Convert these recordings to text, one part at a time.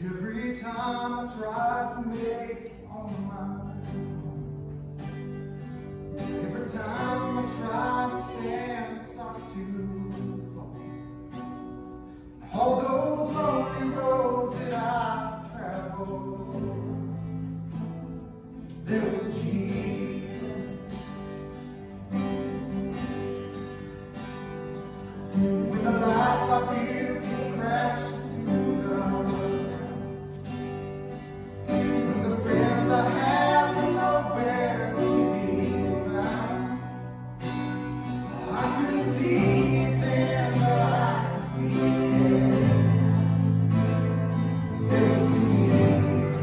Every time I try to make it on my own, every time I try to stand, start to fall. All those lonely roads that I've traveled, there was Jesus. When the life I built will crash into the ground, when the friends I have will nowhere to be found. I couldn't see it then, but I can see it. There was Jesus.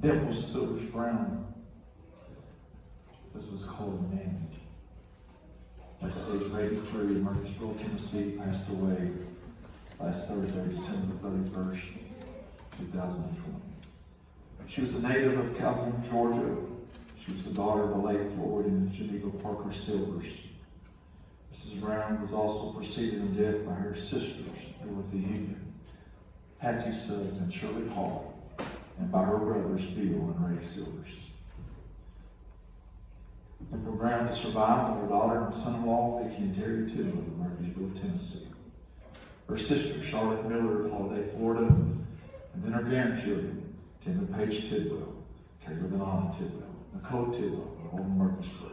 Dymple Silvers Brown, this was called Nanny. At the age of 83 in Murfreesboro, Tennessee, passed away last Thursday, December 31st, 2020. She was a native of Calhoun, Georgia. She was the daughter of the late Floyd and Geneva Parker Silvers. Mrs. Brown was also preceded in death by her sisters, Dorothy Union, Patsy Suggs, and Shirley Hall, and by her brothers, Bill and Ray Silvers. Dymple Brown is survived by her daughter and son-in-law, Vicki and Terry Tidwell of Murfreesboro, Tennessee. Her sister, Charlotte Miller of Holiday, Florida, and then her grandchildren, Tim and Paige Tidwell, Caleb and Anna Tidwell, Nicole Tidwell of Old Murfreesboro,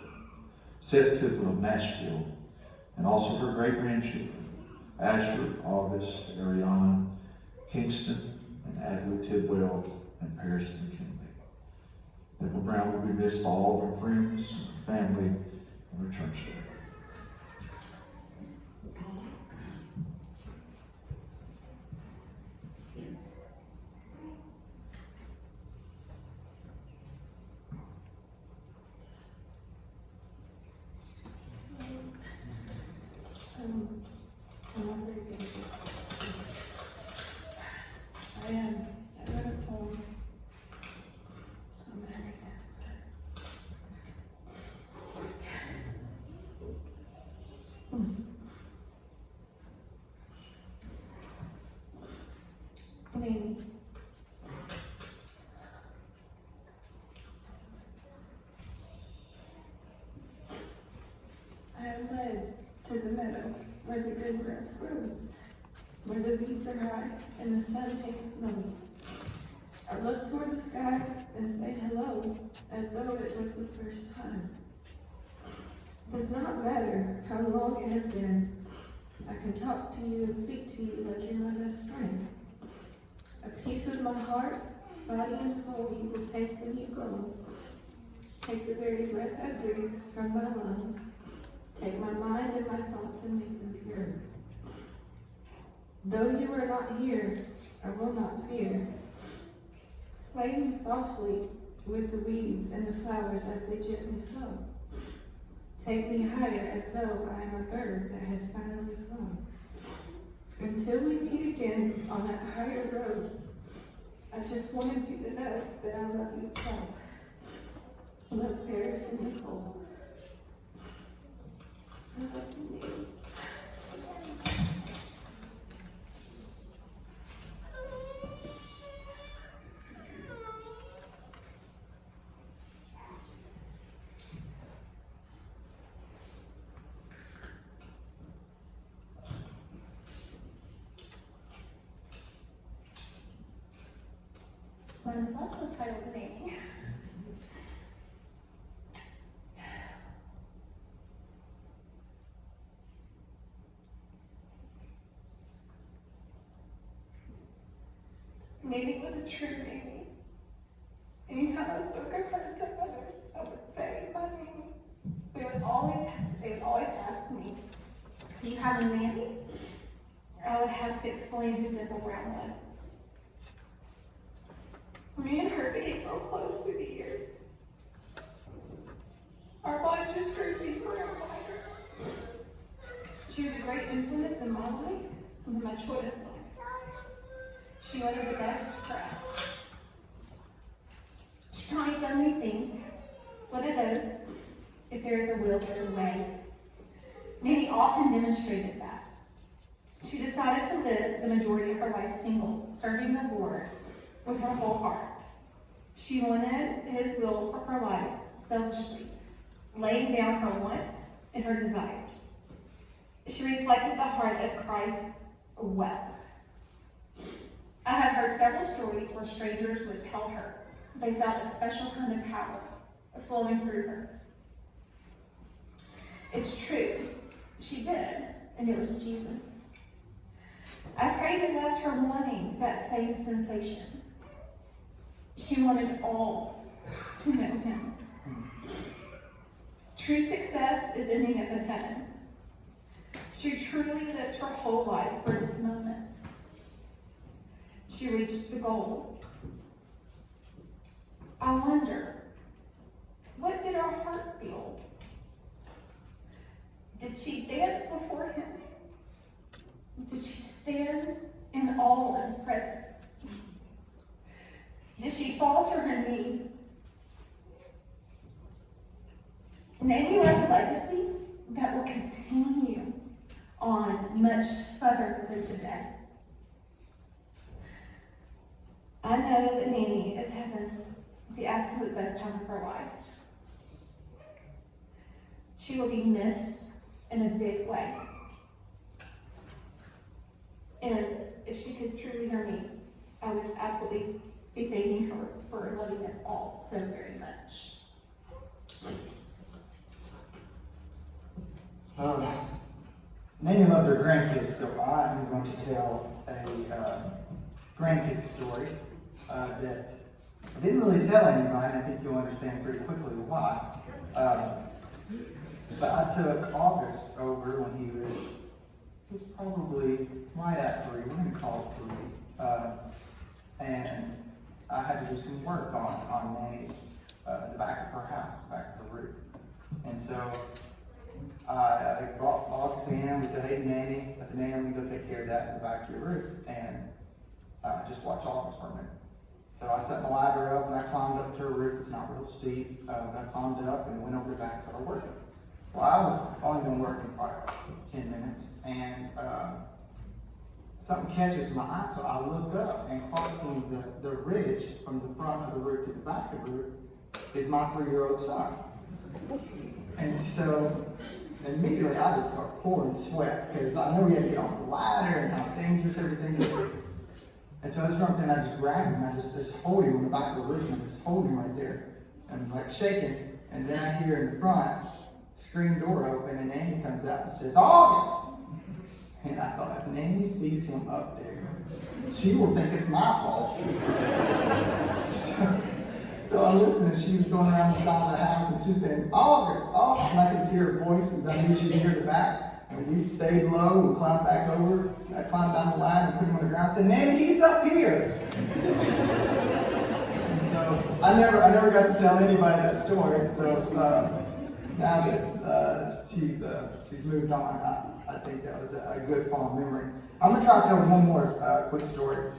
Seth Tidwell of Nashville, and also her great-grandchildren, Asher, August, Ariana, Kingston, and Adley Tidwell, and Paris McKinley. Dymple Brown will be missed by all of her friends, family, and her church there. I read a poem. So I'm gonna read that. Nanny. I am led to the meadow where the good grass grows, where the weeds are high and the sun takes low. I look toward the sky and say hello, as though it was the first time. Does not matter how long it has been. I can talk to you and speak to you like you're my best friend. A piece of my heart, body and soul you will take when you go. Take the very breath I breathe from my lungs. Take my mind and my thoughts and make them pure. Though you are not here, I will not fear. Sway me softly with the weeds and the flowers as they gently flow. Take me higher as though I am a bird that has finally flown. Until we meet again on that higher road, I just wanted you to know that I love you so. Love Paris and Nicole. I love you. Mine is also titled Nanny. Nanny was a true Nanny. Anytime I spoke of her to others, I would say my name. They would always ask me, "Do you have a nanny?" I would have to explain who Dymple Brown was. Me and her became real close through the years. Our bond just grew deeper and wider. She was a great influence in my life and in my children's life. She wanted the best for us. She taught me so many things. One of those, if there is a will, there is a way. Nanny often demonstrated that. She decided to live the majority of her life single, serving the Lord with her whole heart. She wanted His will for her life selfishly, laying down her wants and her desires. She reflected the heart of Christ well. I have heard several stories where strangers would tell her they felt a special kind of power flowing through her. It's true, she did, and it was Jesus. I prayed and left her wanting that same sensation. She wanted all to know Him. True success is ending up in heaven. She truly lived her whole life for this moment. She reached the goal. I wonder, what did her heart feel? Did she dance before him? Did she stand in awe of his presence? Did she fall to her knees? Nanny left a legacy that will continue on much further than today. I know that Nanny is having the absolute best time of her life. She will be missed in a big way. And if she could truly hear me, I would absolutely be thanking her for loving us all so very much. Nanny loved her grandkids, so I am going to tell a grandkid story that I didn't really tell anybody, and I think you'll understand pretty quickly why. But I took August over when he was probably right at 3, we're going to call it 3, and I had to do some work on Nanny's, the back of her house, the back of the roof. And so I brought August in, we said, hey Nanny, I said, Nanny, I'm going to go take care of that in the back of your roof, and just watch August for a minute. So I set my ladder up and I climbed up to her roof. It's not real steep, but I climbed up and went over the back and started working. Well, I was only been working probably 10 minutes, and something catches my eye, so I look up, and crossing the ridge from the front of the roof to the back of the roof is my 3-year-old son. And so immediately I just start pouring sweat, because I know we had to get off the ladder and how dangerous everything is. And so that's one thing, I just grabbed him, I just hold him on the back of the roof, and I just hold him right there. And like shaking, and then I hear in the front, screen door open, and Nanny comes out and says, August! And I thought, if Nanny sees him up there, she will think it's my fault. So I listened, and she was going around the side of the house, and she was saying, August, August, and I could hear her voice, and I knew she could hear the back. And we stayed low and climbed back over. I climbed down the ladder and put him on the ground and said, Nanny, he's up here. And so I never got to tell anybody that story. So now that she's moved on, I think that was a good fond memory. I'm gonna try to tell one more quick story.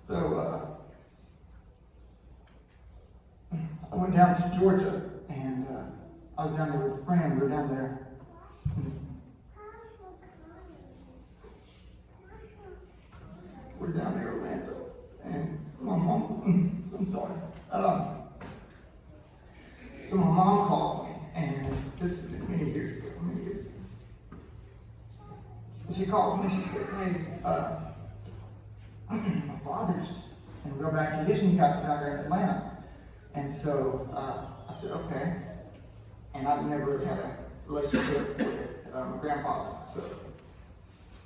So I went down to Georgia, and I was down there with a friend. We were down there. We're down near Orlando, and my mom. I'm sorry. So my mom calls me, and this has been many years ago. And she calls me and she says, "Hey, my father's in real bad condition. He got down there in Atlanta." And so I said, "Okay." And I've never had a relationship with my grandfather. So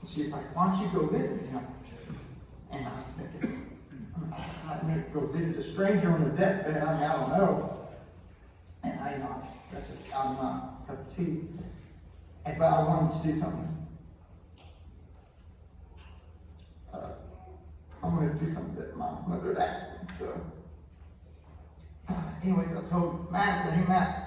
she's like, "Why don't you go visit him?" And I was thinking, I'm going to go visit a stranger on the deathbed. I mean, I don't know. And that's just out of my cup of tea. But I wanted to do something. I wanted to do something that my mother had asked me. So, anyways, I told Matt, I said, "Hey Matt,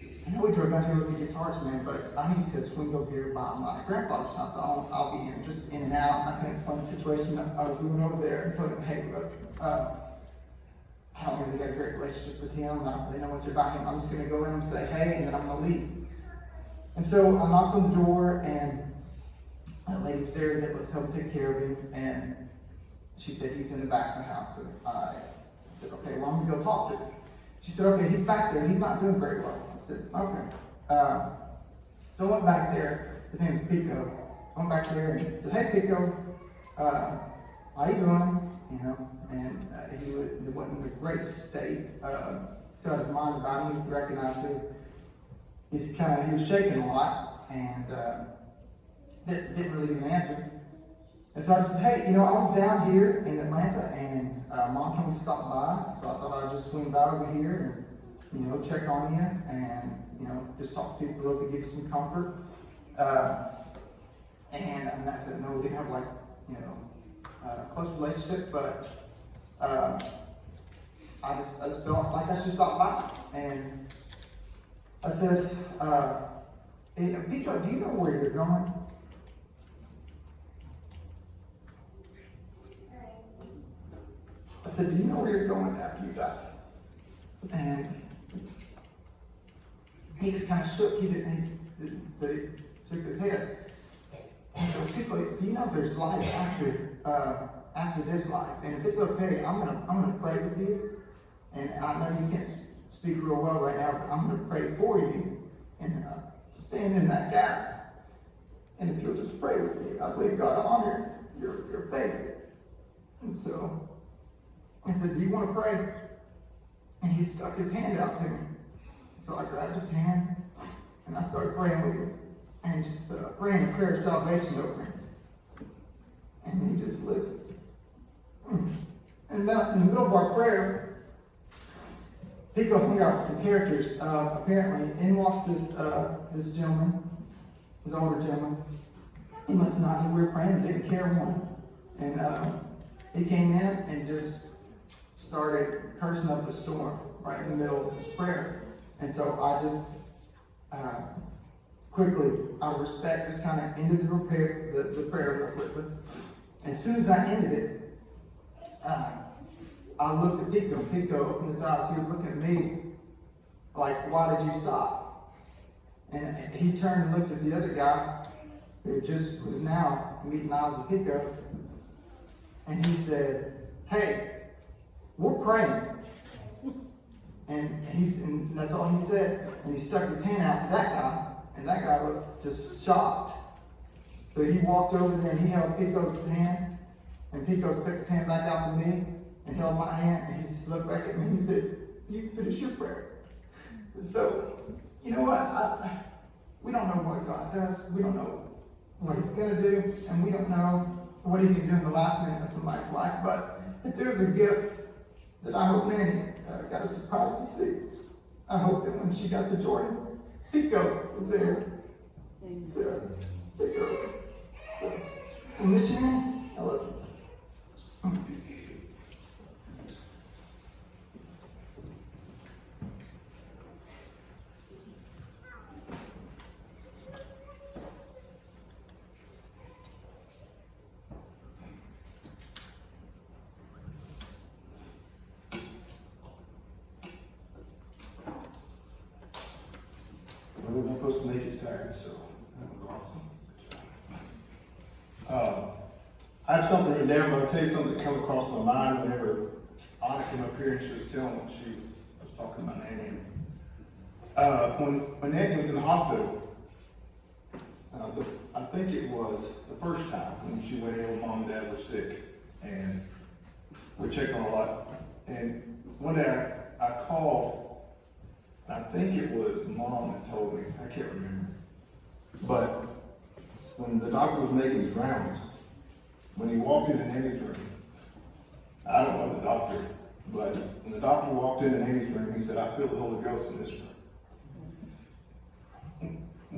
I know we drove down here with the guitars, man, but I need to swing over here by my grandfather's house. So I'll be in, just in and out." And I can explain the situation. I was moving over there and told him, "Hey, look, I don't really got a great relationship with him. I don't really know much about him. I'm just going to go in and say hey, and then I'm going to leave." And so I knocked on the door, and a lady was there that was helping take care of him, and she said he's in the back of the house. So I said, "Okay, well, I'm going to go talk to him." She said, "Okay, he's back there. He's not doing very well." I said, "Okay." So I went back there. His name is Pico. I went back there and said, "Hey, Pico, how you doing?" You know, and he wasn't in a great state. Still had his mind about him. He recognized me. He was shaking a lot, and didn't really give an answer. And so I said, "Hey, I was down here in Atlanta, and Mom told me to stop by, so I thought I'd just swing by over here you know, check on you and, you know, just talk to people who could give you some comfort. And I said, no, we didn't have like, you know, a close relationship, but I just felt like I should stop by. And I said, hey, Pico, do you know where you're going? I said, do you know where you're going after you die? And he just kind of shook. He shook his head. And so, Pico, do you know there's life after this life? And if it's okay, I'm gonna pray with you. And I know you can't speak real well right now, but I'm gonna pray for you and stand in that gap. And if you'll just pray with me, I believe God will honor your faith. And so I said, do you want to pray? And he stuck his hand out to me. So I grabbed his hand and I started praying with him. And just praying a prayer of salvation over him. And he just listened. And now, in the middle of our prayer, Pico hung out with some characters. Apparently, in walks this gentleman, this older gentleman. He must not know we were praying, didn't care one. And he came in and just started cursing up the storm right in the middle of his prayer. And so I just quickly, out of respect, just kind of ended the prayer real quickly. And as soon as I ended it, I looked at Pico. Pico opened his eyes. He was looking at me like, why did you stop? And he turned and looked at the other guy who just was now meeting eyes with Pico. And he said, hey, we're praying. And that's all he said. And he stuck his hand out to that guy. And that guy looked just shocked. So he walked over there and he held Pico's hand. And Pico stuck his hand back out to me and held my hand. And he looked back at me and he said, you can finish your prayer. So, you know what? We don't know what God does. We don't know what he's going to do. And we don't know what he can do in the last minute of somebody's life. But if there's a gift that I hope Nanny got a surprise to see, I hope that when she got to Jordan, Pico was there to take her over. So, missionary, I love you. We weren't supposed to make it sad, so that was awesome. I have something written down, but I'll tell you something that came across my mind whenever Anna came up here and she was telling what I was talking about Nanny. When Nanny was in the hospital, I think it was the first time when she went in when Mom and Dad were sick, and we checked on her a lot. And one day I called. I think it was Mom that told me, I can't remember. But when the doctor was making his rounds, when he walked into Nanny's room, I don't know the doctor, but when the doctor walked into Nanny's room, he said, I feel the Holy Ghost in this room.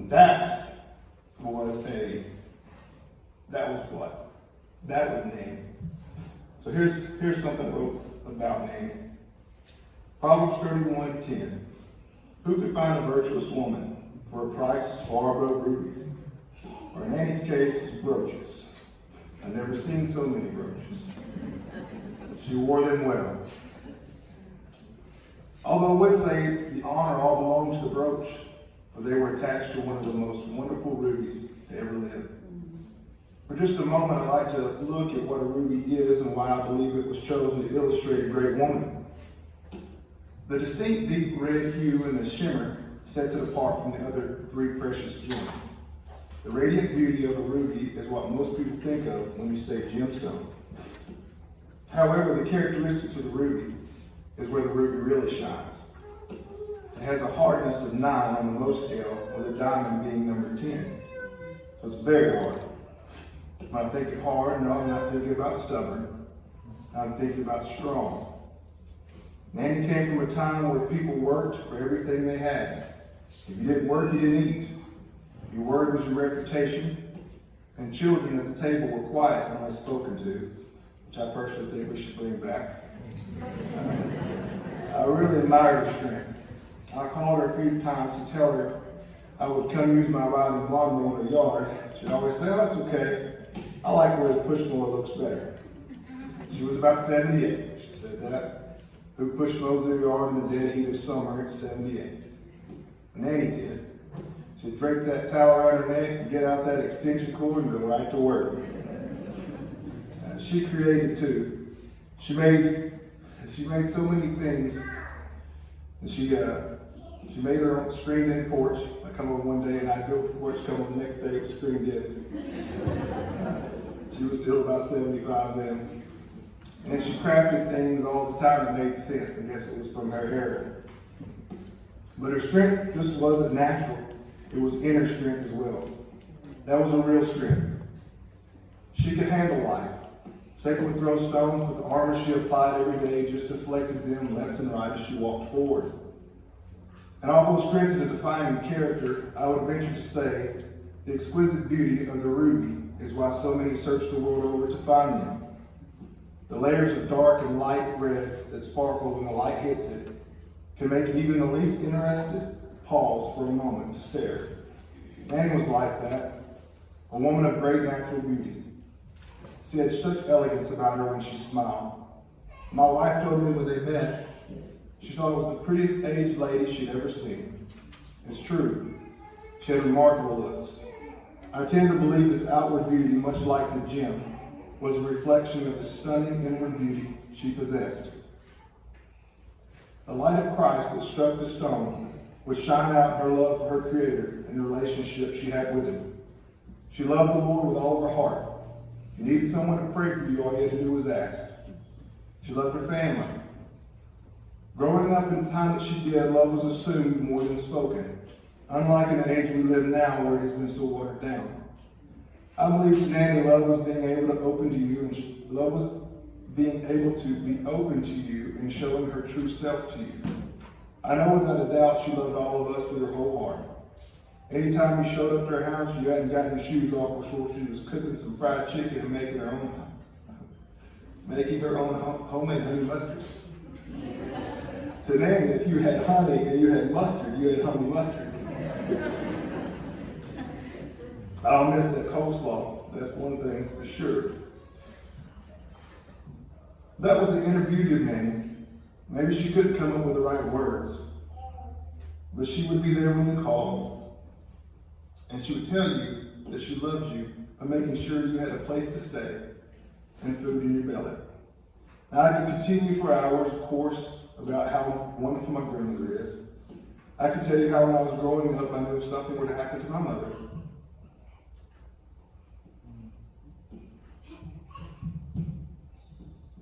That was what? That was Nanny. So here's something I wrote about Nanny. Proverbs 31:10. Who could find a virtuous woman for a price as far above rubies? Or in Nanny's case, it's brooches. I've never seen so many brooches. She wore them well. Although I would say the honor all belonged to the brooch, for they were attached to one of the most wonderful rubies to ever live. For just a moment, I'd like to look at what a ruby is and why I believe it was chosen to illustrate a great woman. The distinct deep red hue and the shimmer sets it apart from the other three precious gems. The radiant beauty of a ruby is what most people think of when you say gemstone. However, the characteristics of the ruby is where the ruby really shines. It has a hardness of 9 on the Mohs scale, with a diamond being number 10. So it's very hard. When I think of hard, no, I'm not thinking about stubborn. I'm thinking about strong. Nanny came from a time where people worked for everything they had. If you didn't work, you didn't eat. Your word was your reputation, and children at the table were quiet unless spoken to, which I personally think we should bring back. I really admired her strength. I called her a few times to tell her I would come use my riding lawnmower in her yard. She'd always say, "Oh, that's okay. I like the way the push mower looks better." She was about 78. She said that. Who push mows their yard in the dead heat of summer at 78? Nanny did. She'd drape that towel around her neck and get out that extension cord and go right to work. She created too. She made so many things. And she made her own screened-in porch. I come over one day and I built the porch. Come over the next day, it was screened in. She was still about 75 then. And she crafted things all the time that made sense. I guess it was from her era. But her strength just wasn't natural. It was inner strength as well. That was a real strength. She could handle life. Satan would throw stones, but the armor she applied every day just deflected them left and right as she walked forward. And although strength is a defining character, I would venture to say the exquisite beauty of the ruby is why so many search the world over to find them. The layers of dark and light reds that sparkle when the light hits it can make even the least interested pause for a moment to stare. Nanny was like that, a woman of great natural beauty. She had such elegance about her when she smiled. My wife told me when they met, she thought it was the prettiest aged lady she'd ever seen. It's true. She had remarkable looks. I tend to believe this outward beauty, much like the gem, was a reflection of the stunning inward beauty she possessed. The light of Christ that struck the stone would shine out in her love for her Creator and the relationship she had with Him. She loved the Lord with all of her heart. If you needed someone to pray for you, all you had to do was ask. She loved her family. Growing up in the time that she did, love was assumed more than spoken, unlike in the age we live now where it has been so watered down. I believe to Nanny, love was being able to open to you, and love was being able to be open to you and showing her true self to you. I know without a doubt she loved all of us with her whole heart. Anytime you showed up to her house, you hadn't gotten your shoes off before she was cooking some fried chicken and making her own homemade honey mustard. To Nanny, if you had honey and you had mustard, you had honey mustard. I'll miss that coleslaw. That's one thing for sure. That was the inner beauty of Nanny. Maybe she couldn't come up with the right words, but she would be there when you called, and she would tell you that she loved you by making sure you had a place to stay and food in your belly. Now, I could continue for hours, of course, about how wonderful my grandmother is. I could tell you how when I was growing up, I knew if something were to happen to my mother,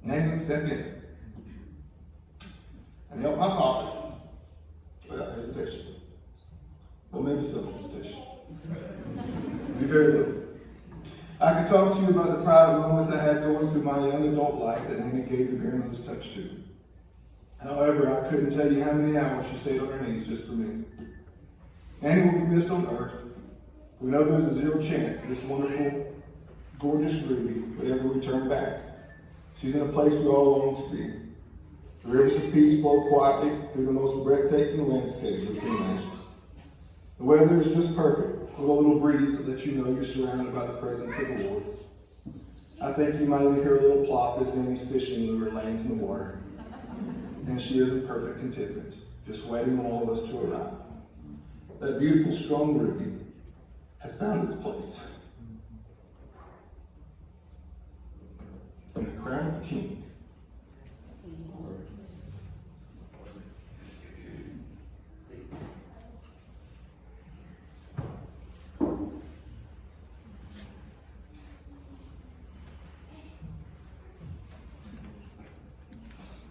Nanny would step in and help my pocket without hesitation. Well, maybe some hesitation. Be very little. I could talk to you about the private moments I had going through my young adult life that Nanny gave the grandmother's touch to. However, I couldn't tell you how many hours she stayed on her knees just for me. Nanny will be missed on earth. We know there's a zero chance this wonderful, gorgeous Ruby would ever return back. She's in a place we all long to be. The rivers of peace flow quietly through the most breathtaking landscape we can imagine. The weather is just perfect, with a little breeze that lets you know you're surrounded by the presence of the Lord. I think you might even hear a little plop as Nanny's fishing lure lands in the water. And she is in perfect contentment, just waiting on all of us to arrive. That beautiful, strong Ruby has found its place in the crown of the King.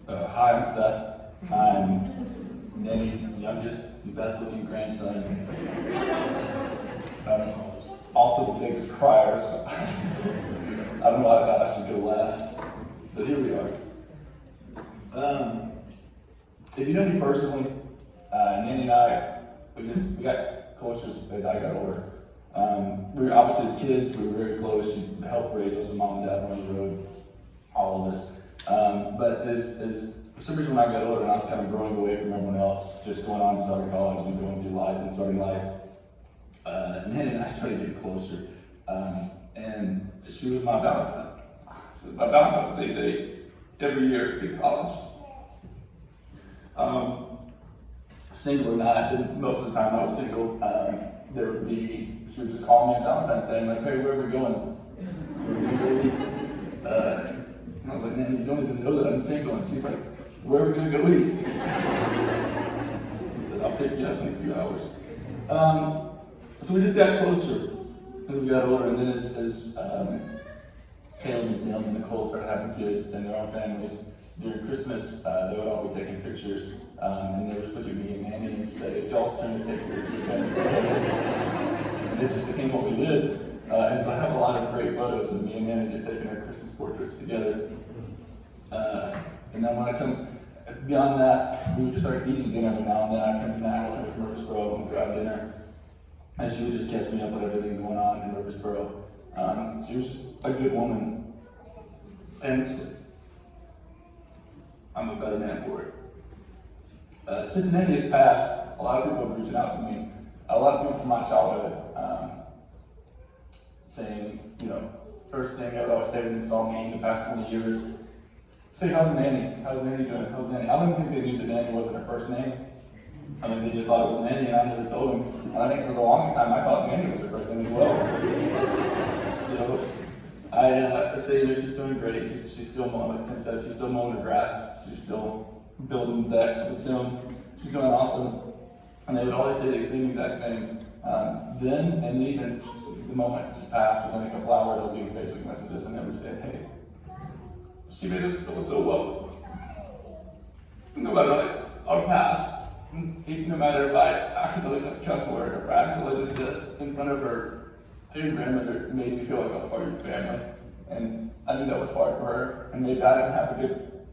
Hi, I'm Seth. I'm Nanny's youngest and best looking grandson. I'm also the biggest crier, so I don't know how fast we go last, but here we are. if you know me personally, Nanny and I, we got closer as I got older. We were obviously as kids, we were very close. She helped raise us, mom and dad were on the road, all of us. But as for some reason when I got older and I was kind of growing away from everyone else, just going on to start college and going through life and starting life, Nanny and I started getting closer. And she was my Valentine. She was my Valentine's Day date every year in college. Single or not, most of the time I was single, she would just call me on Valentine's Day and like, hey, where are we going? And I was like, man, you don't even know that I'm single. And she's like, where are we gonna go eat? I said, I'll pick you up in a few hours. So we just got closer as we got older, and then as Caleb and Tim and Nicole started having kids and their own families, during Christmas, they would all be taking pictures, and they would just look at me and Nanny and just say, it's y'all's turn to take your family. And it just became what we did. And so I have a lot of great photos of me and Nanny just taking our Christmas portraits together. And then when I come beyond that, we would just start eating dinner every now and then. I'd come to Nashville with Murfreesboro and we'd go have dinner. And she would just catch me up with everything going on in Murfreesboro. She was just a good woman. And I'm a better man for it. Since Nanny has passed, a lot of people have been reaching out to me. A lot of people from my childhood saying, first thing I would always say when they saw me in the past 20 years, say, how's Nanny? How's Nanny doing? How's Nanny? I don't think they knew that Nanny wasn't her first name. I mean, they just thought it was Nanny, and I never told them. And I think for the longest time, I thought Nanny was her first name as well. So I'd say she's doing great. She's still mowing, like Tim said, she's still mowing the grass. She's still building decks with Tim. She's doing awesome. And they would always say the same exact thing. Then, and even the moment she passed, within a couple hours, I was getting Facebook messages, and they would say, hey, she made us feel so well. No matter our past, no matter if I accidentally said a cuss word or if I accidentally did this in front of her, your grandmother made me feel like I was part of your family. And I knew that was hard for her. And maybe I didn't have a good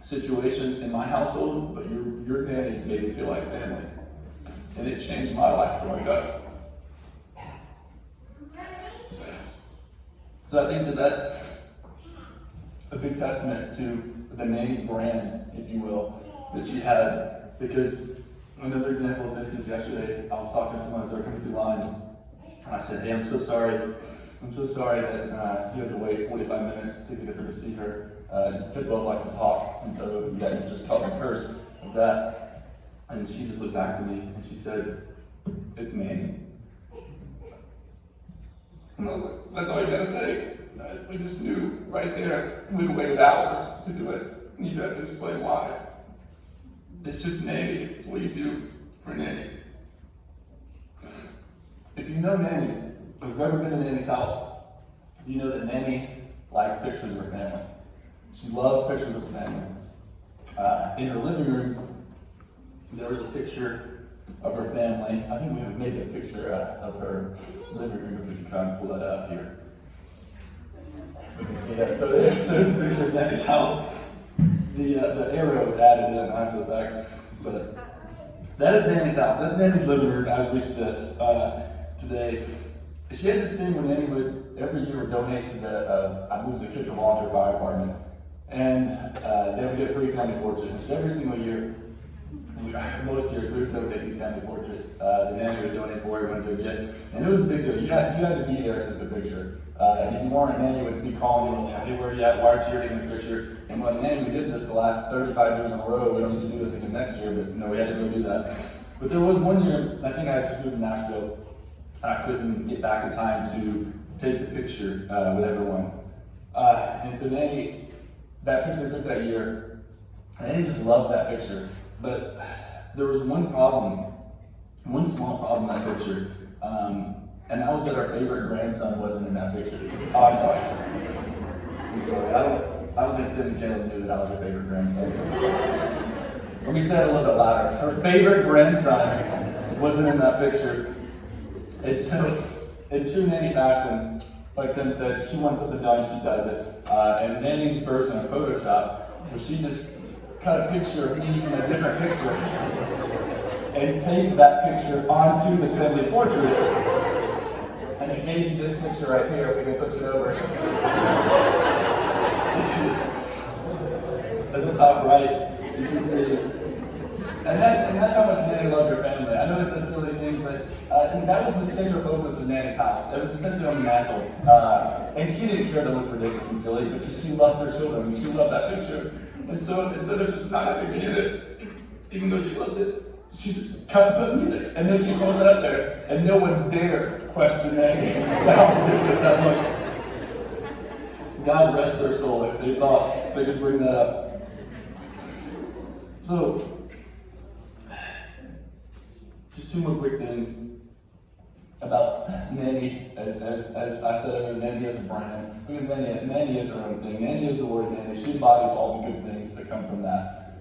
situation in my household, but your nanny made me feel like family. And it changed my life growing up. So I think that that's a big testament to the Nanny brand, if you will, that she had. Because another example of this is yesterday, I was talking to someone as they were coming through line, and I said, hey, I'm so sorry that you had to wait 45 minutes to get her to see her. Tidwells like to talk, and so you just caught me first of that. And she just looked back to me and she said, it's Nanny. And I was like, that's all you gotta say. We just knew right there. We waited hours to do it. And you had to explain why. It's just Nanny. It's what you do for Nanny. If you know Nanny, if you've ever been to Nanny's house, you know that Nanny likes pictures of her family. She loves pictures of her family. In her living room, there was a picture of her family. I think we have maybe a picture of her living room if we can try and pull that up here. We can see that. So there's a picture of Nanny's house. The arrow was added in after the fact, but that is Nanny's house. That's Nanny's living room as we sit today. She had this thing where Nanny would every year donate to the I moved to the Kitchen Volunteer Fire Department, and they would get free family portraits. So every single year, most years we would go take these family portraits. The Nanny would donate for it, to get, and it was a big deal. You had to be there to take the picture. And if you weren't, Nanny would be calling you, hey, where are you at? Why aren't you taking this picture? And when Nanny, we did this the last 35 years in a row. We don't need to do this again next year, but we had to go do that. But there was one year, I think I had just moved to Nashville. I couldn't get back in time to take the picture with everyone. And so Nanny, that picture I took that year, Nanny just loved that picture. But there was one problem, one small problem in that picture. And that was that our favorite grandson wasn't in that picture. Oh, I'm sorry. I don't think Tim and Caleb knew that I was her favorite grandson. Let me say it a little bit louder. Her favorite grandson wasn't in that picture. And so, in true Nanny fashion, like Tim said, she wants something done, she does it. And Nanny's version of Photoshop, where she just cut a picture of me from a different picture and taped that picture onto the family portrait. And it gave you this picture right here, if we can switch it over. At the top right, you can see. And that's how much Nanny loved her family. I know it's a silly thing, but that was the central focus of Nanny's house. It was essentially on the mantle. And she didn't care that it looked ridiculous and silly, because she loved her children, and she loved that picture. And so instead of just not having me in it, even though she loved it, she just put me in it. And then she throws it up there, and no one dared question Nanny to how ridiculous that looked. God rest their soul if they thought they could bring that up. So, just two more quick things about Nanny, as I said earlier, Nanny as a brand. Because Nanny is her own thing. Nanny is the word Nanny. She embodies all the good things that come from that.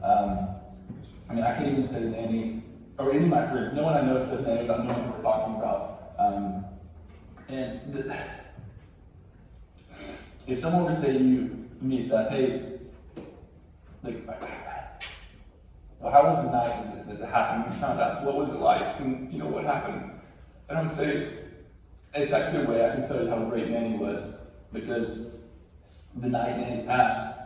I mean, I can't even say Nanny, or any of my friends, no one I know says Nanny without knowing what we're talking about. If someone were to say to me, Seth, hey, like, well, how was the night that happened when you found out? What was it like? And you know what happened? And I would say, it's actually a way I can tell you how great Nanny was, because the night Nanny passed,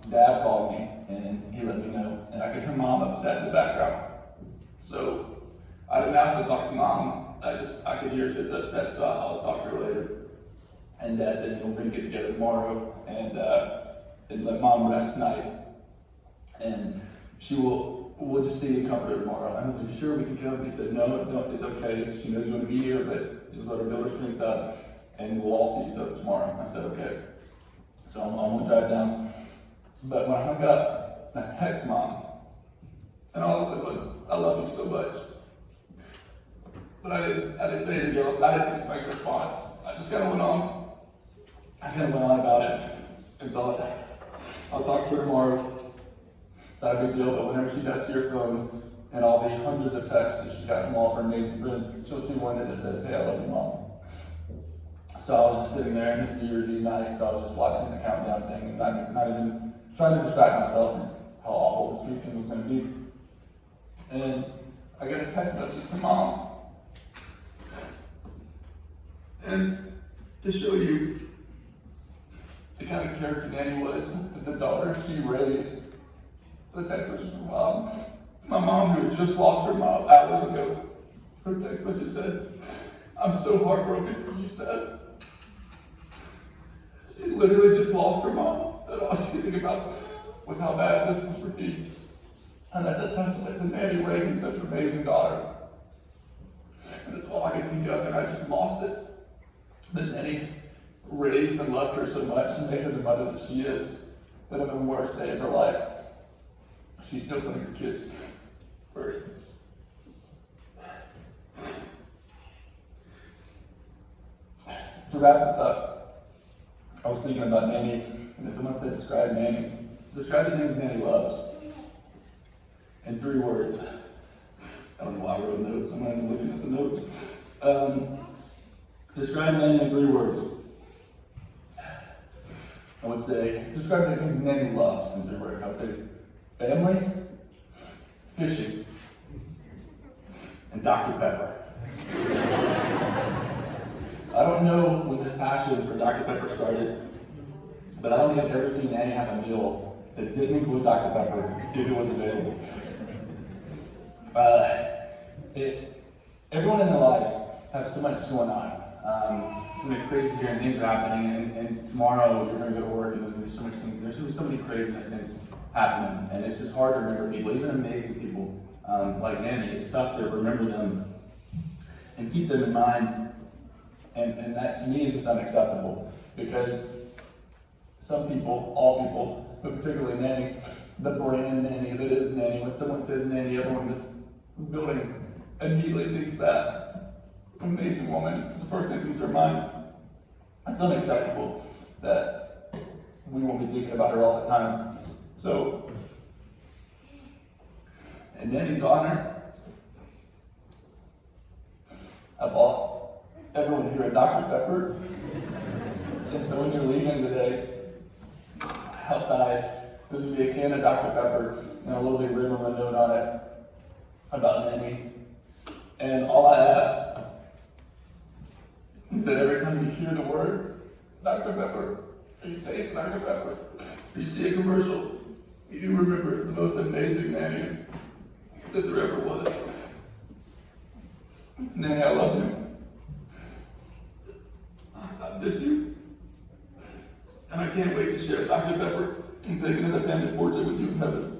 Dad called me and he let me know, and I could hear Mom upset in the background. So I didn't ask to talk to Mom. I could hear she was upset, so I'll talk to her later. And Dad said, we're going to get together tomorrow and let Mom rest tonight. And we'll just see and comfort her tomorrow. I was like, sure, we can come. He said, no, it's okay. She knows you're going to be here, but just let her build her strength up, and we'll all see each other tomorrow. I said, okay. So I'm going to drive down. But when I hung up, I texted Mom, and all I said was, I love you so much. But I didn't say anything else. I didn't expect a response. I just kind of went on. About it and thought, I'll talk to her tomorrow. It's not a big deal, but whenever she does see her phone and all the hundreds of texts that she got from all of her amazing friends, she'll see one that just says, hey, I love you, Mom. So I was just sitting there, and it's New Year's Eve night, so I was just watching the countdown thing, and not even trying to distract myself from how awful this weekend was going to be. And I got a text message from Mom. And to show you the kind of character Nanny was, the daughter she raised, the text message from Mom. My mom, who had just lost her mom hours ago, her text message said, I'm so heartbroken for you, Seth. She literally just lost her mom. And all she could think about was how bad this was for me. And that's a testament to Nanny raising such an amazing daughter. And that's all I could think of, and I just lost it. But Nanny raised and loved her so much and made her the mother that she is, that in the worst day of her life, she's still putting her kids first. To wrap this up, I was thinking about Nanny, and someone said describe Nanny. Describe the things Nanny loves in 3 words. I don't know why I wrote notes. I'm not even looking at the notes. Describe Nanny in 3 words. I would say, describe the things Nanny loves in 3 words. I would say family, fishing, and Dr. Pepper. I don't know when this passion for Dr. Pepper started, but I don't think I've ever seen Nanny have a meal that didn't include Dr. Pepper if it was available. Everyone in their lives have so much going on. So many crazy things are happening, and tomorrow you're going to go to work, and there's going to be so many craziness things happening, and it's just hard to remember people, even amazing people like Nanny. It's tough to remember them and keep them in mind. And that to me is just unacceptable, because some people, all people, but particularly Nanny, the brand Nanny that is Nanny, when someone says Nanny, everyone in this building immediately thinks that amazing woman is the first thing that comes to their mind. It's unacceptable that we won't be thinking about her all the time. So, in Nanny's honor, I bought everyone here at Dr. Pepper. And so when you're leaving today, outside, There's gonna be a can of Dr. Pepper and a little big ribbon with a note on it about Nanny. And all I ask is that every time you hear the word Dr. Pepper, or you taste Dr. Pepper, or you see a commercial, you remember the most amazing Nanny that there ever was. Nanny, I love you. I miss you. And I can't wait to share Dr. Pepper and take another family portrait with you in heaven.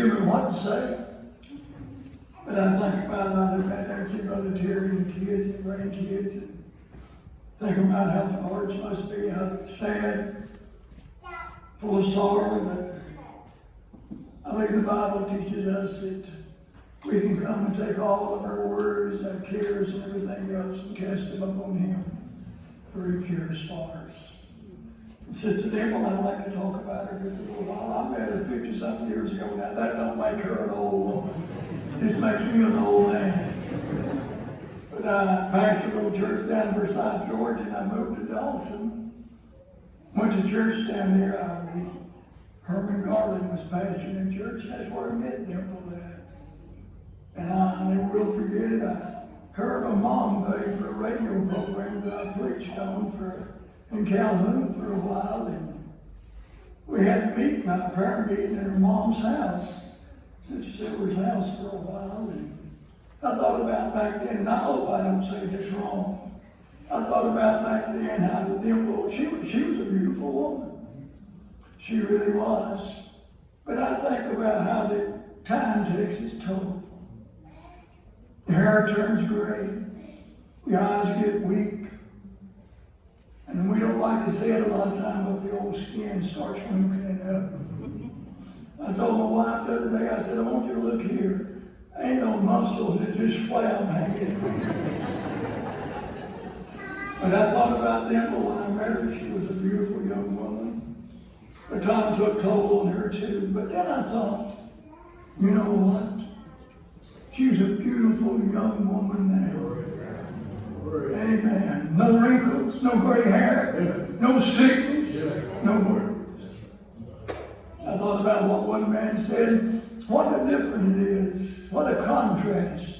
remember what to say. But I think about it, I look back there and see Brother Terry and the kids and the grandkids, and think about how the hearts must be, how it's sad, full of sorrow. But I believe the Bible teaches us that we can come and take all of our worries, our cares, and everything else and cast them upon Him, for He cares for us. And Sister Dymple, I'd like to talk about her just a little while. I met her 50-something years ago now. That don't make her an old woman. This makes me an old man. But I pastored a little church down in Versailles, Georgia, and I moved to Dalton. Went to church down there. Herman Garland was pastoring the church. That's where I met Dymple at. And I never will forget it. I heard my mom paid for a radio program that I preached on in Calhoun for a while. And we had to meet, my prayer meeting at her mom's house, Sister Silver's house for a while. And I thought about back then, and I hope I don't say this wrong. I thought about back then how the Dymple, she was a beautiful woman. She really was. But I think about how the time takes its toll. The hair turns gray, the eyes get weak, and we don't like to say it a lot of times, but the old skin starts wrinkling up. I told my wife the other day, I said, I want you to look here. Ain't no muscles, it's just flab hanging in me. But I thought about Dymple when I met her. She was a beautiful young woman. The time took toll on her too. But then I thought, you know what? She's a beautiful young woman now. Amen. No wrinkles, no gray hair, no sickness, no worries. I thought about what one man said. What a difference it is. What a contrast.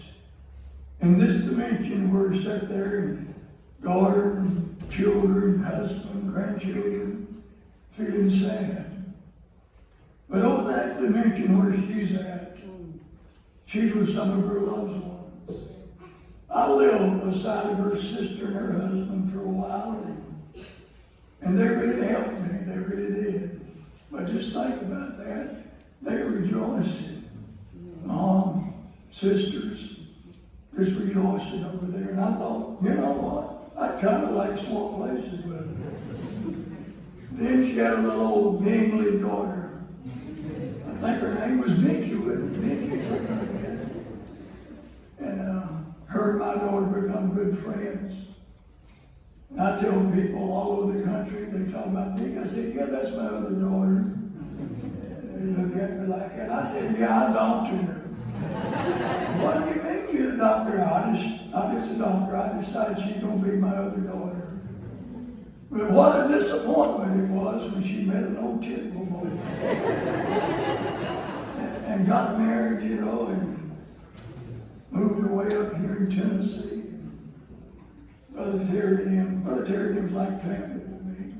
In this dimension, we're set there, and daughter, and children, husband, grandchildren, feeling sad. But over that dimension where she's at, she's with some of her loved ones. I lived beside of her sister and her husband for a while, and they really helped me. They really did. But just think about that. They rejoiced. Mom, sisters, just rejoicing over there. And I thought, you know what? I'd kind of like swap places with her. Then she had a little old gangly daughter. I think her name was Nikki, wasn't it? Nikki, something like that. And her and my daughter become good friends. And I tell people all over the country, they talk about Nick. I said, yeah, that's my other daughter. And they look at me like that. I said, yeah, I adopted her. What do you mean you're a doctor? I'm just a doctor. I decided she's going to be my other daughter. But what a disappointment it was when she met an old Dymple boy. and got married, you know, and moved away up here in Tennessee. Brother Terry was like family to me.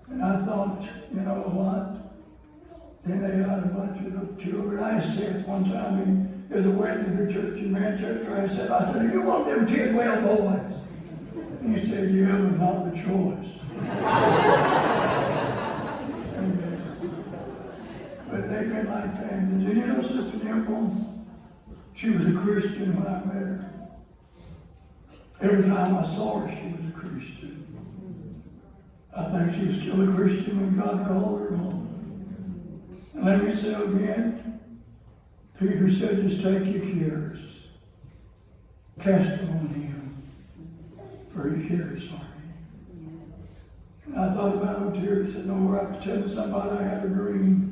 And I thought, you know what? Then they had a bunch of little children. I asked Seth one time, there's a wedding in her church in Manchester. I said, you want them Tidwell boys? He said, yeah, but not the choice. But they've been like families. And you know, Sister Dymple, she was a Christian when I met her. Every time I saw her, she was a Christian. I think she was still a Christian when God called her home. And let me say again, Peter said, just take your cares, cast them on Him, for He cares for you. And I thought about it here. He said, no, I was telling somebody I had a dream.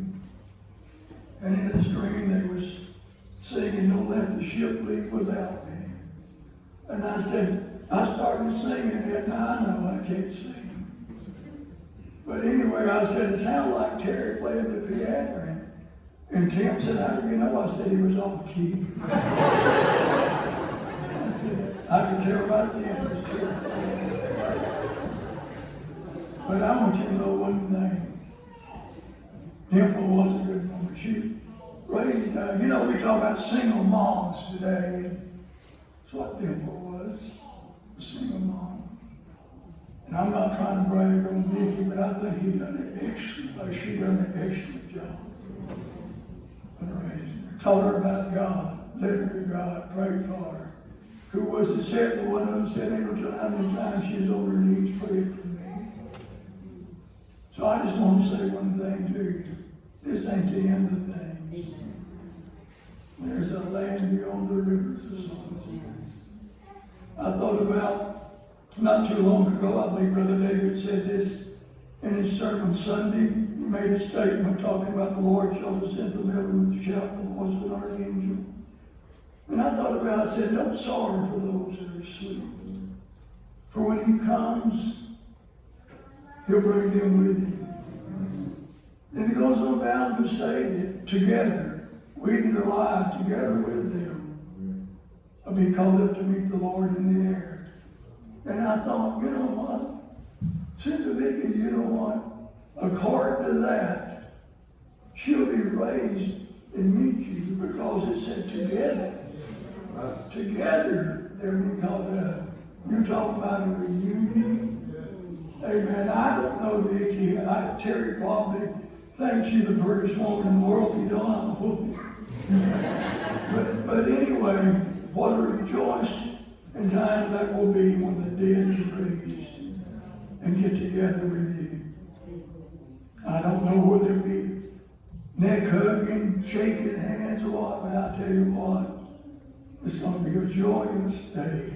And in this dream, they was singing, don't let the ship leave without me. And I said, I started singing it. Now I know I can't sing. But anyway, I said, it sounded like Terry playing the piano. And Tim said, how did you know? I said, he was off key. I said, I could tell right then it was Terry. But I want you to know one thing. Dymple was a good woman. She raised, you know, we talk about single moms today. That's what Dymple was, a single mom. And I'm not trying to brag on Nikki, but I think she done an excellent job. taught her about God, led her to God, prayed for her. Who was it said, the one of them said, ain't no how many times she was on her knees praying for me. So I just want to say one thing to you. This ain't the end of things. There's a land beyond the rivers of songs. I thought about, not too long ago, I believe Brother David said this in his sermon Sunday. He made a statement talking about the Lord shall descend from heaven with a shout, the voice of an archangel. And I thought about it, I said, don't sorrow for those that are asleep. For when he comes, he'll bring them with him. Then he goes on down to say that together, we that are alive, together with them, will be called up to meet the Lord in the air. And I thought, you know what? Sister Vicky, you know what? According to that, she'll be raised and meet you because it said together. Together, they'll be called up. You talk about a reunion. Amen. I don't know, Vicky. Terry probably thinks you're the prettiest woman in the world. If you don't, I'll whoop you. But anyway, what a rejoice in time that will be when the dead is raised and get together with you. I don't know whether it be neck hugging, shaking hands or what, but I tell you what, it's going to be a joyous day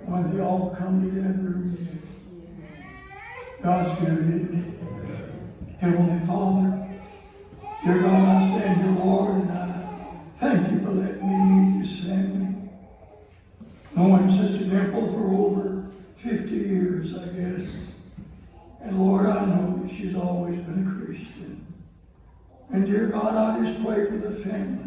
when they all come together again. God's good, isn't he? Heavenly Father, dear God, I stand here, Lord, and I thank you for letting me meet this family. Knowing Sister Dymple for over 50 years, I guess. And Lord, I know that she's always been a Christian. And dear God, I just pray for the family.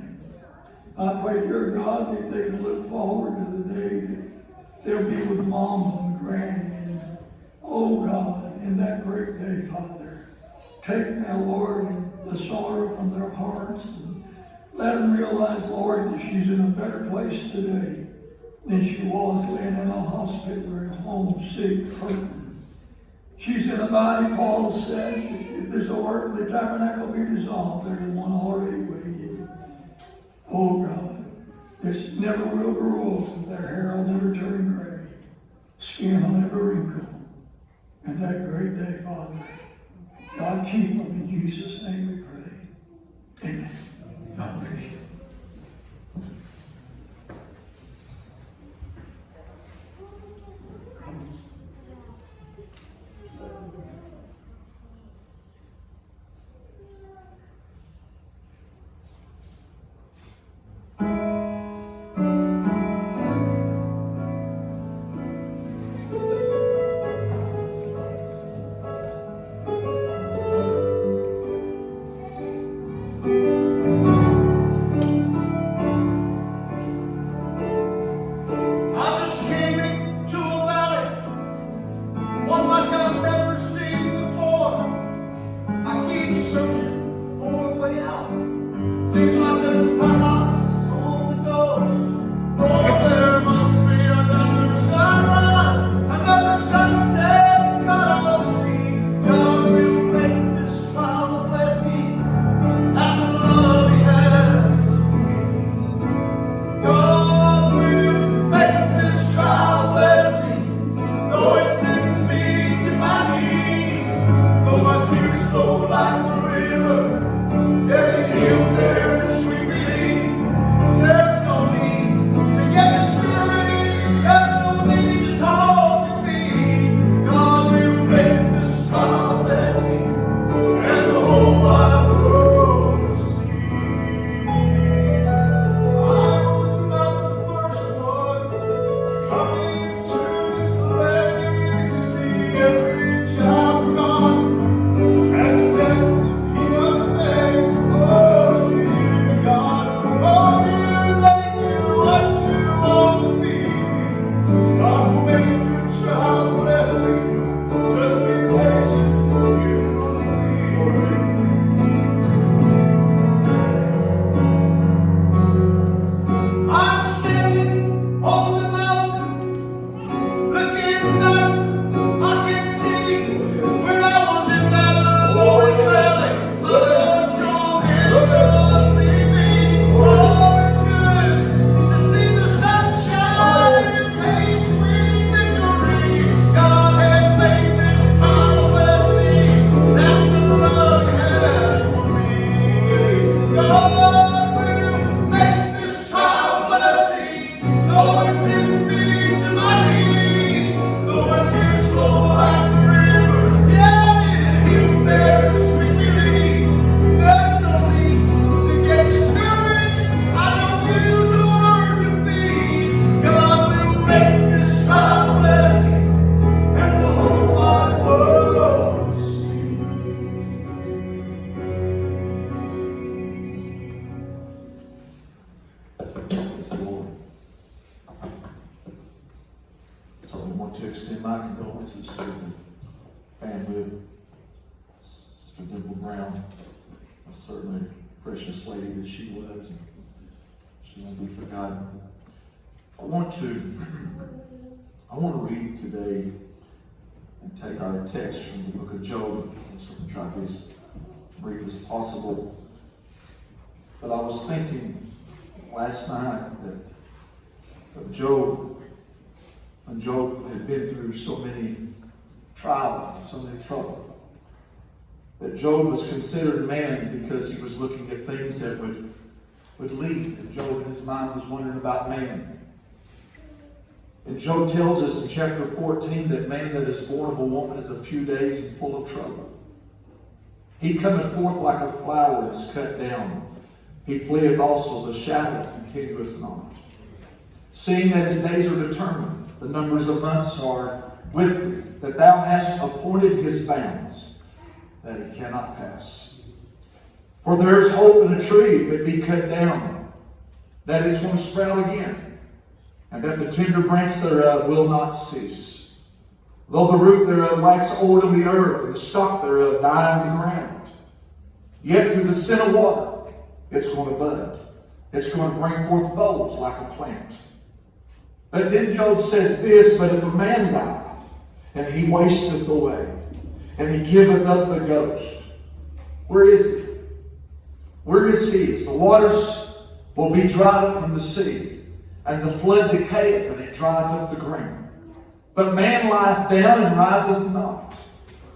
I pray, dear God, that they can look forward to the day that they'll be with Mama and Granny. And oh God, in that great day, Father, take now, Lord, the sorrow from their hearts and let them realize, Lord, that she's in a better place today than she was laying in a hospital or at home sick, hurting. She's in a body, Paul said, if there's a work, the tabernacle be dissolved, there's one already waiting. Oh God, this never will grow old, their hair will never turn gray, skin will never wrinkle. And that great day, Father, God keep them in Jesus' name we pray. Amen. God bless you. As a test, he must face, oh, extend my condolences to the family of Sister Dymple Brown. Certainly a precious lady that she was, and she won't be forgotten. I want to read today and take our text from the book of Job. I'll certainly try to be as brief as possible. But I was thinking last night that of Job, when Job had been through so many trials and so many troubles, that Job was considered man because he was looking at things that would lead. And Job in his mind was wondering about man. And Job tells us in chapter 14 that man that is born of a woman is a few days and full of trouble. He cometh forth like a flower and is cut down. He fleeth also as a shadow, continueth not. Seeing that his days are determined, the numbers of months are with thee, that thou hast appointed his bounds, that he cannot pass. For there is hope in a tree if it be cut down, that it's going to sprout again, and that the tender branch thereof will not cease. Though the root thereof wax old in the earth, and the stalk thereof die in the ground, yet through the sin of water it's going to bud. It's going to bring forth boughs like a plant. But then Job says this, but if a man die, and he wasteth away, and he giveth up the ghost, where is he? Where is he? As the waters will be dried up from the sea, and the flood decayeth, and it drieth up the ground. But man lieth down and riseth not.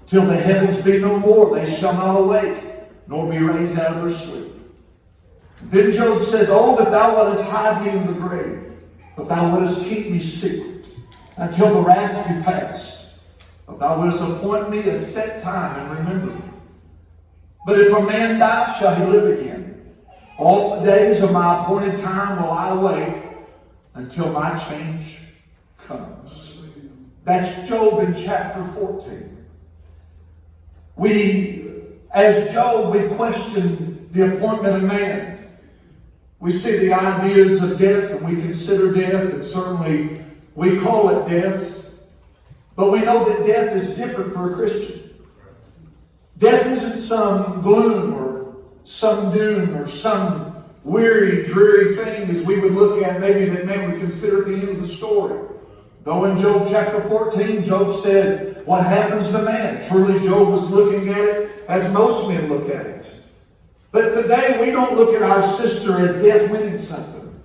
Till the heavens be no more, they shall not awake, nor be raised out of their sleep. Then Job says, oh, that thou wouldest hide me in the grave, but thou wouldest keep me secret, until the wrath be past. But thou wouldest appoint me a set time and remember me. But if a man die, shall he live again? All the days of my appointed time will I wait until my change comes. That's Job in chapter 14. As Job, we question the appointment of man. We see the ideas of death, and we consider death, and certainly we call it death. But we know that death is different for a Christian. Death isn't some gloom or some doom or some weary, dreary thing as we would look at maybe that man would consider at the end of the story. Though in Job chapter 14, Job said, what happens to man? Truly Job was looking at it as most men look at it. But today we don't look at our sister as death winning something.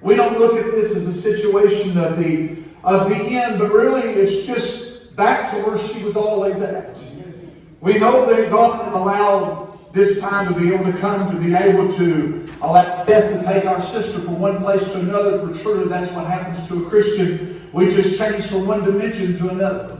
We don't look at this as a situation of the end, but really it's just back to where she was always at. We know that God has allowed this time to be able to come, to be able to allow death to take our sister from one place to another, for truly that's what happens to a Christian. We just change from one dimension to another.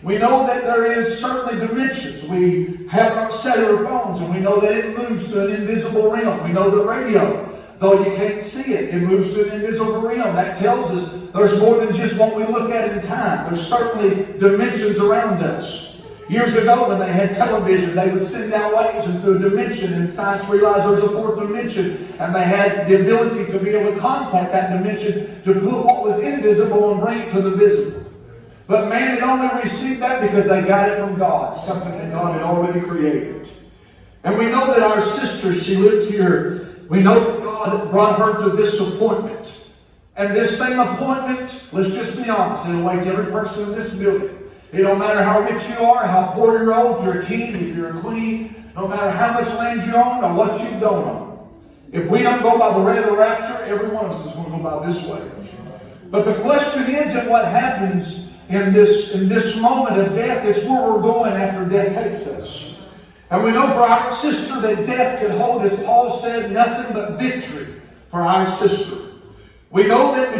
We know that there is certainly dimensions. We have our cellular phones, and we know that it moves to an invisible realm. We know that radio, though you can't see it, it moves to an invisible realm. That tells us there's more than just what we look at in time. There's certainly dimensions around us. Years ago, when they had television, they would send out waves into a dimension, and science realized there's a fourth dimension, and they had the ability to be able to contact that dimension to put what was invisible and bring it to the visible. But man had only received that because they got it from God, something that God had already created. And we know that our sister, she lived here. We know that God brought her to this appointment. And this same appointment, let's just be honest, it awaits every person in this building. It don't matter how rich you are, how poor you are, if you're a king, if you're a queen, no matter how much land you own or what you don't own. If we don't go by the way of the rapture, every one of us is going to go by this way. But the question isn't what happens in this moment of death. It's where we're going after death takes us. And we know for our sister that death could hold, as Paul said, nothing but victory for our sister. We know that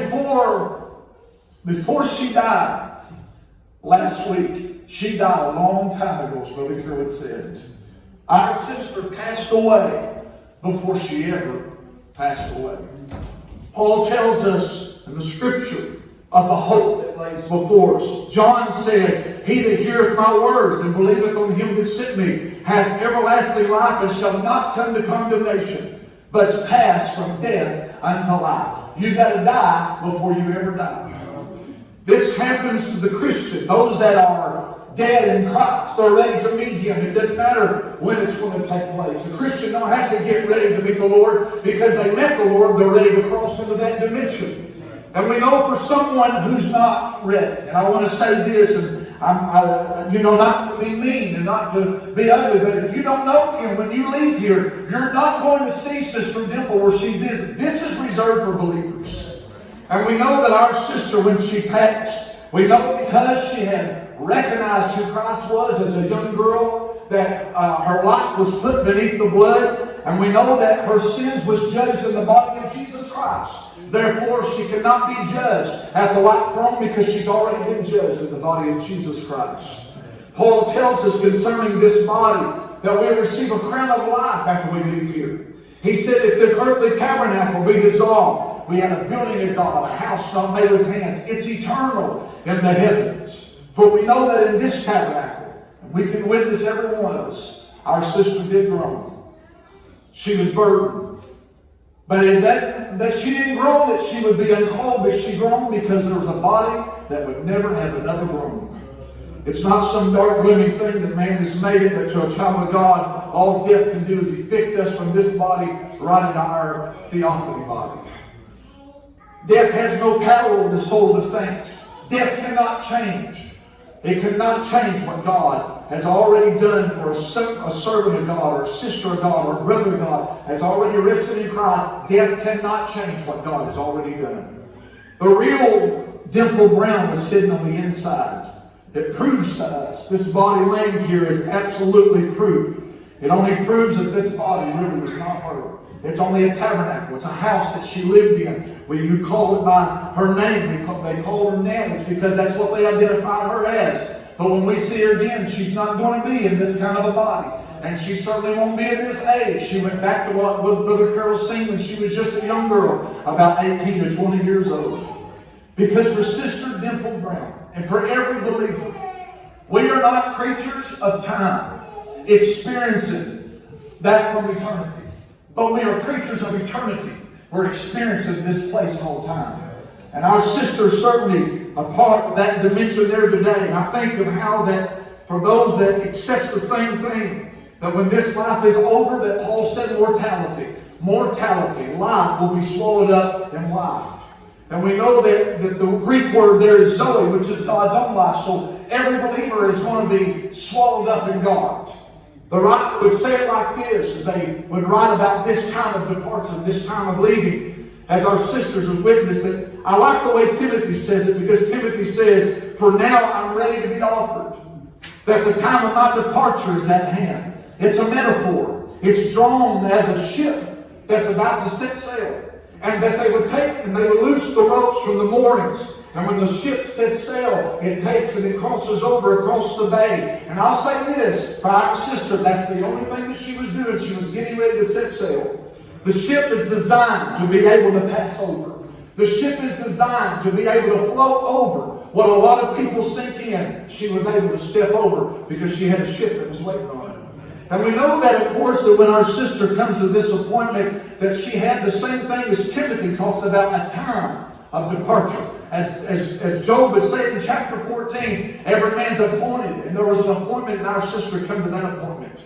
before she died last week, she died a long time ago, as Brother Kerwood said. Our sister passed away before she ever passed away. Paul tells us in the scripture of the hope that lays before us. John said, he that heareth my words and believeth on him that sent me has everlasting life and shall not come to condemnation, but is passed from death unto life. You've got to die before you ever die. This happens to the Christian, those that are dead in Christ. They're ready to meet Him. It doesn't matter when it's going to take place. The Christian don't have to get ready to meet the Lord because they met the Lord. They're ready to cross into that dimension. And we know for someone who's not ready, and I want to say this, and not to be mean and not to be ugly, but if you don't know Him, when you leave here, you're not going to see Sister Dymple where she is. This is reserved for believers. And we know that our sister, when she passed, we know because she had recognized who Christ was as a young girl, that her life was put beneath the blood, and we know that her sins was judged in the body of Jesus Christ. Therefore, she cannot be judged at the white throne because she's already been judged in the body of Jesus Christ. Paul tells us concerning this body that we receive a crown of life after we leave here. He said, if this earthly tabernacle be dissolved, we have a building of God, a house not made with hands. It's eternal in the heavens. For we know that in this tabernacle, and we can witness every one of us, our sister did groan. She was burdened. But in that she didn't groan that she would be unclothed, but she groaned because there was a body that would never have another groan. It's not some dark looming thing that man has made it, but to a child of God, all death can do is evict us from this body right into our theophany body. Death has no power over the soul of the saint. Death cannot change. It cannot change what God has already done for a servant of God, or a sister of God, or a brother of God, has already rested in Christ. Death cannot change what God has already done. The real Dymple Brown was hidden on the inside. It proves to us, this body laying here is absolutely proof. It only proves that this body really was not her. It's only a tabernacle. It's a house that she lived in. When you call it by her name, they call her Nanny because that's what they identify her as. But when we see her again, she's not going to be in this kind of a body. And she certainly won't be at this age. She went back to what Brother Carroll seen when she was just a young girl, about 18 to 20 years old. Because for Sister Dymple Brown, and for every believer, we are not creatures of time, experiencing that from eternity. But we are creatures of eternity. We're experiencing this place all the time. And our sister is certainly a part of that dimension there today. And I think of how that for those that accepts the same thing, that when this life is over, that Paul said mortality, life will be swallowed up in life. And we know that the Greek word there is Zoe, which is God's own life. So every believer is going to be swallowed up in God. The writer would say it like this, as they would write about this time of departure, this time of leaving, as our sisters have witnessed it. I like the way Timothy says it, because Timothy says, for now I'm ready to be offered, that the time of my departure is at hand. It's a metaphor. It's drawn as a ship that's about to set sail. And that they would take and they would loose the ropes from the moorings. And when the ship sets sail, it takes and it crosses over across the bay. And I'll say this, for our sister, that's the only thing that she was doing. She was getting ready to set sail. The ship is designed to be able to pass over. The ship is designed to be able to float over what a lot of people sink in. She was able to step over because she had a ship that was waiting on her. And we know that, of course, that when our sister comes to this appointment, that she had the same thing as Timothy talks about, a time of departure. As Job is saying in chapter 14, every man's appointed, and there was an appointment, and our sister come to that appointment.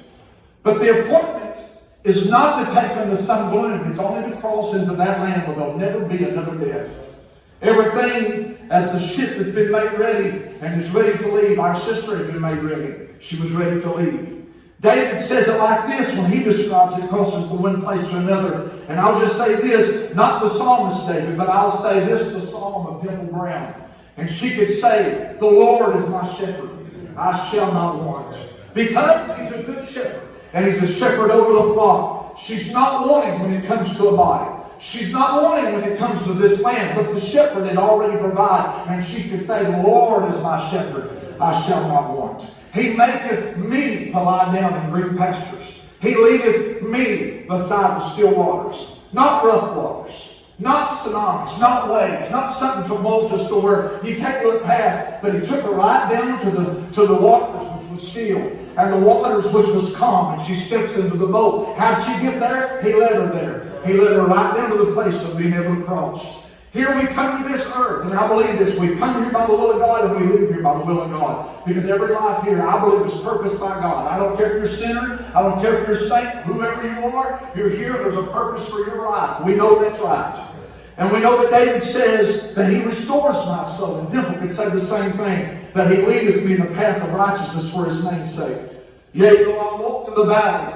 But the appointment is not to take on the sun bloom. It's only to cross into that land where there'll never be another death. Everything, as the ship has been made ready and is ready to leave, our sister had been made ready. She was ready to leave. David says it like this when he describes it crossing from one place to another. And I'll just say this, not the psalmist David, but I'll say this, the psalm of Dymple Brown. And she could say, the Lord is my shepherd, I shall not want. Because he's a good shepherd, and he's a shepherd over the flock. She's not wanting when it comes to a body. She's not wanting when it comes to this land, but the shepherd had already provided. And she could say, the Lord is my shepherd, I shall not want. He maketh me to lie down in green pastures. He leadeth me beside the still waters. Not rough waters, not tsunamis, not waves, not something tumultuous to where you can't look past. But he took her right down to the waters which was still, and the waters which was calm, and she steps into the boat. How'd she get there? He led her there. He led her right down to the place of being able to cross. Here we come to this earth, and I believe this. We come here by the will of God, and we leave here by the will of God. Because every life here, I believe, is purposed by God. I don't care if you're a sinner. I don't care if you're a saint. Whoever you are, you're here. There's a purpose for your life. We know that's right. And we know that David says that he restores my soul. And Dymple could say the same thing. That he leadeth me in the path of righteousness for his name's sake. Yea, though I walk through the valley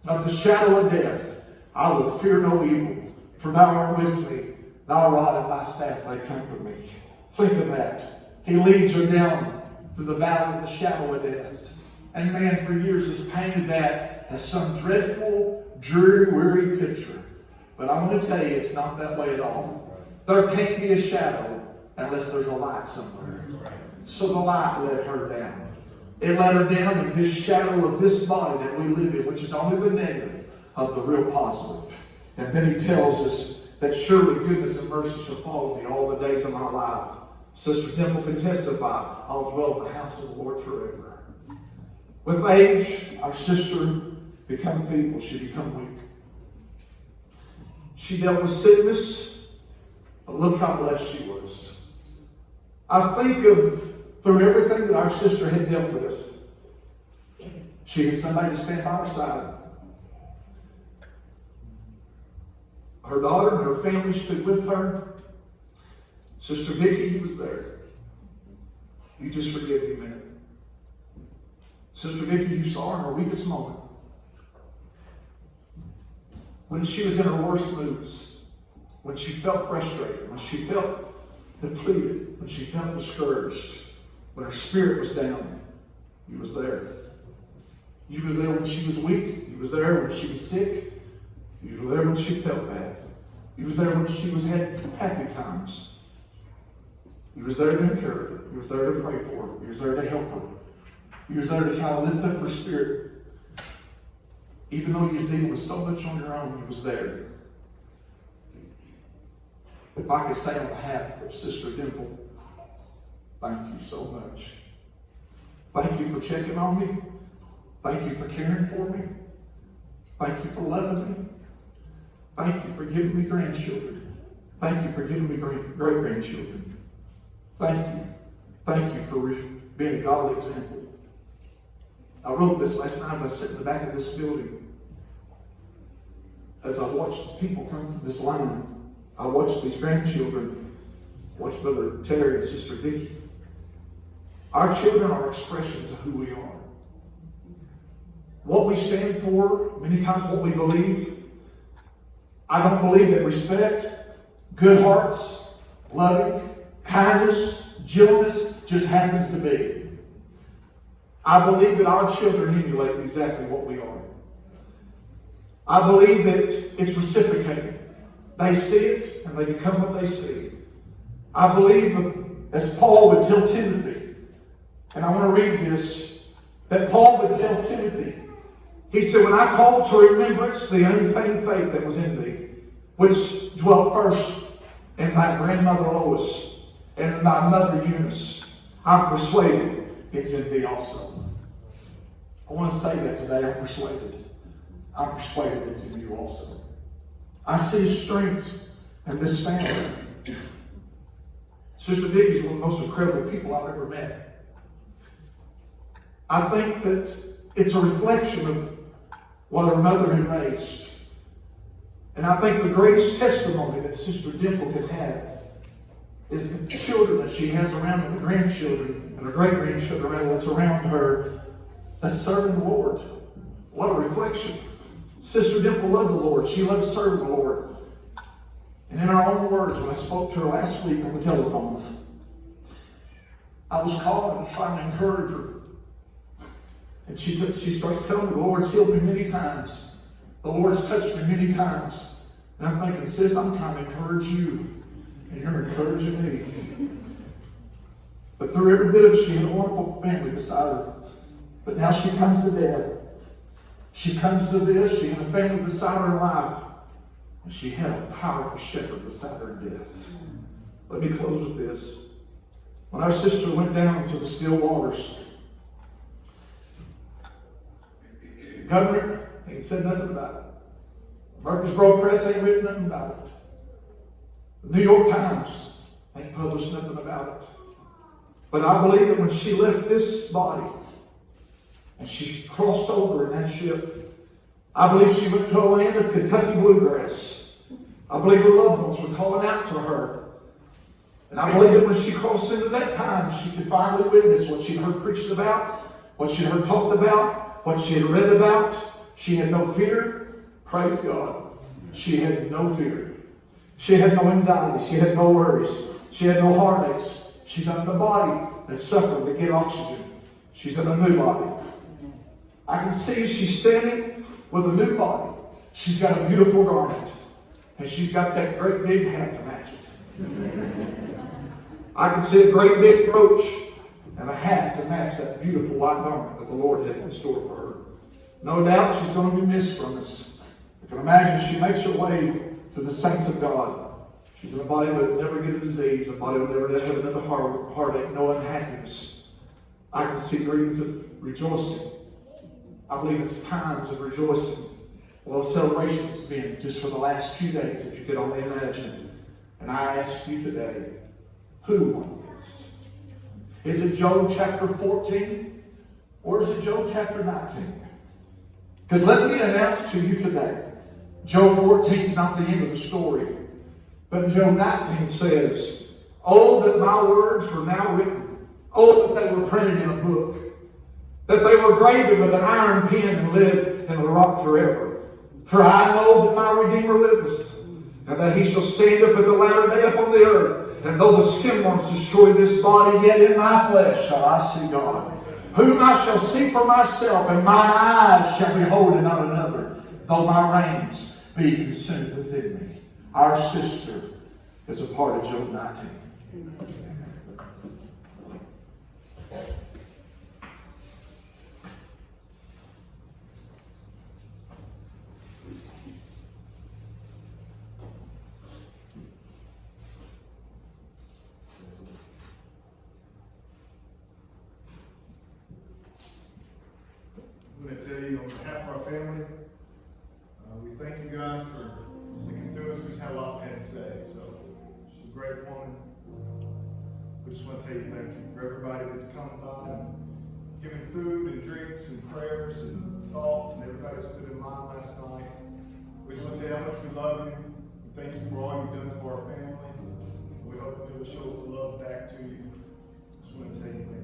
of the shadow of death, I will fear no evil. For thou art with me. Thy rod and thy staff, they comfort me. Think of that. He leads her down through the valley of the shadow of death. And man, for years has painted that as some dreadful, dreary, weary picture. But I'm going to tell you, it's not that way at all. There can't be a shadow unless there's a light somewhere. So the light led her down. It led her down in this shadow of this body that we live in, which is only the negative of the real positive. And then he tells us that surely goodness and mercy shall follow me all the days of my life. Sister Dymple can testify, I'll dwell in the house of the Lord forever. With age, our sister became feeble. She became weak. She dealt with sickness, but look how blessed she was. I think of, through everything that our sister had dealt with, she had somebody to stand by her side. Her daughter and her family stood with her. Sister Vicky was there. You just forgive me a minute. Sister Vicky, you saw her in her weakest moment. When she was in her worst moods. When she felt frustrated. When she felt depleted. When she felt discouraged. When her spirit was down. You was there. You was there when she was weak. You was there when she was sick. You were there when she felt bad. You was there when she had happy times. You was there to encourage her. You was there to pray for her. You was there to help her. You was there to try to lift up her spirit. Even though you was dealing with so much on your own, you was there. If I could say on behalf of Sister Dymple, thank you so much. Thank you for checking on me. Thank you for caring for me. Thank you for loving me. Thank you for giving me grandchildren. Thank you for giving me great-grandchildren. Thank you. Thank you for being a godly example. I wrote this last night as I sat in the back of this building. As I watched the people come through this line, I watched these grandchildren, watched Brother Terry and Sister Vicky. Our children are expressions of who we are. What we stand for, many times what we believe. I don't believe that respect, good hearts, loving, kindness, gentleness just happens to be. I believe that our children emulate exactly what we are. I believe that it's reciprocated. They see it and they become what they see. I believe, as Paul would tell Timothy, and I want to read this, that Paul would tell Timothy, he said, when I call to remembrance the unfeigned faith that was in thee, which dwelt first in thy grandmother Lois and in thy mother Eunice, I'm persuaded it's in thee also. I want to say that today. I'm persuaded. I'm persuaded it's in you also. I see strength in this family. Sister Vicky is one of the most incredible people I've ever met. I think that it's a reflection of what her mother had raised. And I think the greatest testimony that Sister Dymple could have is the children that she has around her, the grandchildren and her great-grandchildren that's around her, that's serving the Lord. What a reflection. Sister Dymple loved the Lord. She loved serving the Lord. And in her own words, when I spoke to her last week on the telephone, I was calling and trying to encourage her. And she starts telling me, the Lord's healed me many times. The Lord's touched me many times. And I'm thinking, sis, I'm trying to encourage you. And you're encouraging me. But through every bit of it, she had a wonderful family beside her. But now she comes to death. She comes to this. She had a family beside her in life. And she had a powerful shepherd beside her in death. Let me close with this. When our sister went down to the still waters, the governor ain't said nothing about it. Murfreesboro Press ain't written nothing about it. The New York Times ain't published nothing about it. But I believe that when she left this body and she crossed over in that ship, I believe she went to a land of Kentucky bluegrass. I believe her loved ones were calling out to her. And I believe that when she crossed into that time, she could finally witness what she'd heard preached about, what she'd heard talked about, what she had read about. She had no fear. Praise God. She had no fear. She had no anxiety. She had no worries. She had no heartaches. She's in a body that's suffering to get oxygen. She's in a new body. I can see she's standing with a new body. She's got a beautiful garment. And she's got that great big hat to match it. I can see a great big brooch and a hat to match that beautiful white garment that the Lord had in store for her. No doubt she's going to be missed from us. I can imagine she makes her way to the saints of God. She's in a body that will never get a disease, a body that will never have another heartache, no unhappiness. I can see greetings of rejoicing. I believe it's times of rejoicing. Well, a celebration it's been just for the last 2 days, if you could only imagine. And I ask you today, who won this? Is it Job chapter 14? Or is it Job chapter 19? Because let me announce to you today, Job 14 is not the end of the story. But Job 19 says, oh, that my words were now written. Oh, that they were printed in a book. That they were graven with an iron pen and lived in the rock forever. For I know that my Redeemer liveth, and that he shall stand up at the latter day upon the earth. And though the skimworms destroy this body, yet in my flesh shall I see God, whom I shall see for myself, and mine eyes shall behold and not another, though my reins be consumed within me. Our sister is a part of Job 19. I'm going to tell you on behalf of our family, we thank you guys for sticking through us. We just had a lot we had to say. So she's a great woman. We just want to tell you thank you for everybody that's come by and given food and drinks and prayers and thoughts, and everybody that stood in line last night. We just want to tell you how much we love you. We thank you for all you've done for our family. We hope we will show the love back to you. Just want to tell you thank you.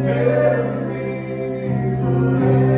There is a land.